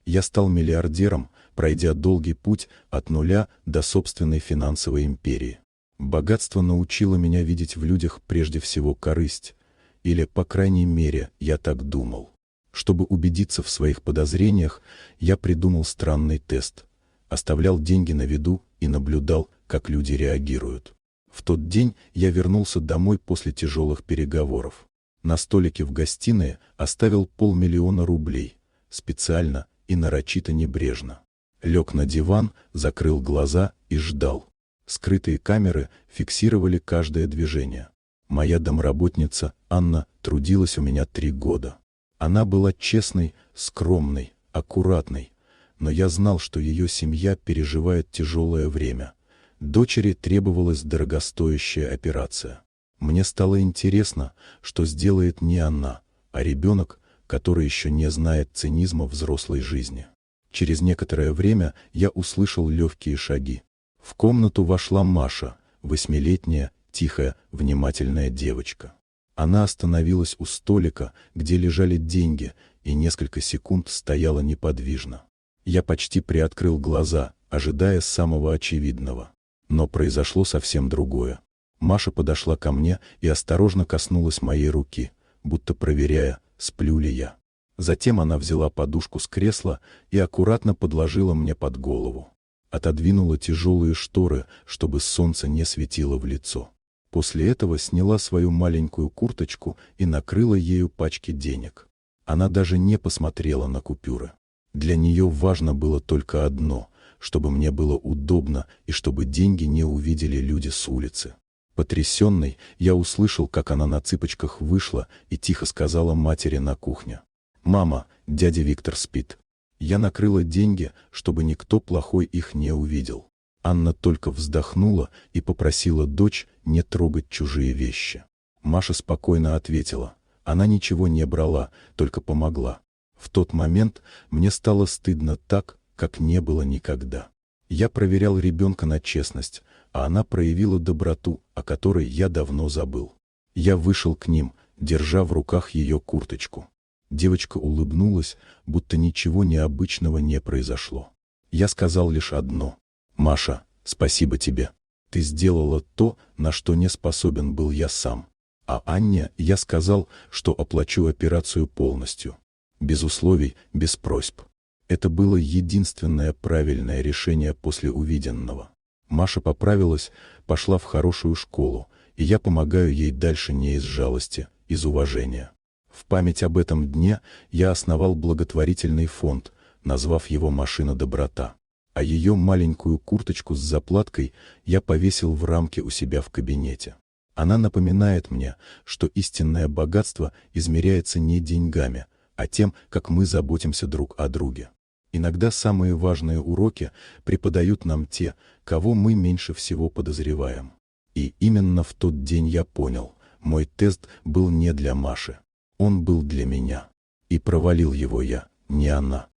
Я стал миллиардером, пройдя долгий путь от нуля до собственной финансовой империи. Богатство научило меня видеть в людях прежде всего корысть, или, по крайней мере, я так думал. Чтобы убедиться в своих подозрениях, я придумал странный тест. Оставлял деньги на виду и наблюдал, как люди реагируют. В тот день я вернулся домой после тяжелых переговоров. На столике в гостиной оставил 500 000 рублей, специально и нарочито небрежно. Лег на диван, закрыл глаза и ждал. Скрытые камеры фиксировали каждое движение. Моя домработница Анна трудилась у меня 3 года. Она была честной, скромной, аккуратной, но я знал, что ее семья переживает тяжелое время. Дочери требовалась дорогостоящая операция. Мне стало интересно, что сделает не она, а ребенок, который еще не знает цинизма взрослой жизни. Через некоторое время я услышал легкие шаги. В комнату вошла Маша, 8-летняя, тихая, внимательная девочка. Она остановилась у столика, где лежали деньги, и несколько секунд стояла неподвижно. Я почти приоткрыл глаза, ожидая самого очевидного. Но произошло совсем другое. Маша подошла ко мне и осторожно коснулась моей руки, будто проверяя, сплю ли я. Затем она взяла подушку с кресла и аккуратно подложила мне под голову. Отодвинула тяжелые шторы, чтобы солнце не светило в лицо. После этого сняла свою маленькую курточку и накрыла ею пачки денег. Она даже не посмотрела на купюры. Для нее важно было только одно — чтобы мне было удобно и чтобы деньги не увидели люди с улицы. Потрясенный, я услышал, как она на цыпочках вышла и тихо сказала матери на кухне: «Мама, дядя Виктор спит». Я накрыла деньги, чтобы никто плохой их не увидел. Анна только вздохнула и попросила дочь не трогать чужие вещи. Маша спокойно ответила. Она ничего не брала, только помогла. В тот момент мне стало стыдно так, как не было никогда. Я проверял ребенка на честность, а она проявила доброту, о которой я давно забыл. Я вышел к ним, держа в руках ее курточку. Девочка улыбнулась, будто ничего необычного не произошло. Я сказал лишь одно: «Маша, спасибо тебе. Ты сделала то, на что не способен был я сам». А Анне я сказал, что оплачу операцию полностью. Без условий, без просьб. Это было единственное правильное решение после увиденного. Маша поправилась, пошла в хорошую школу, и я помогаю ей дальше не из жалости, из уважения. В память об этом дне я основал благотворительный фонд, назвав его «Машина доброта». А ее маленькую курточку с заплаткой я повесил в рамке у себя в кабинете. Она напоминает мне, что истинное богатство измеряется не деньгами, а тем, как мы заботимся друг о друге. Иногда самые важные уроки преподают нам те, кого мы меньше всего подозреваем. И именно в тот день я понял, мой тест был не для Маши. Он был для меня. И провалил его я, не она.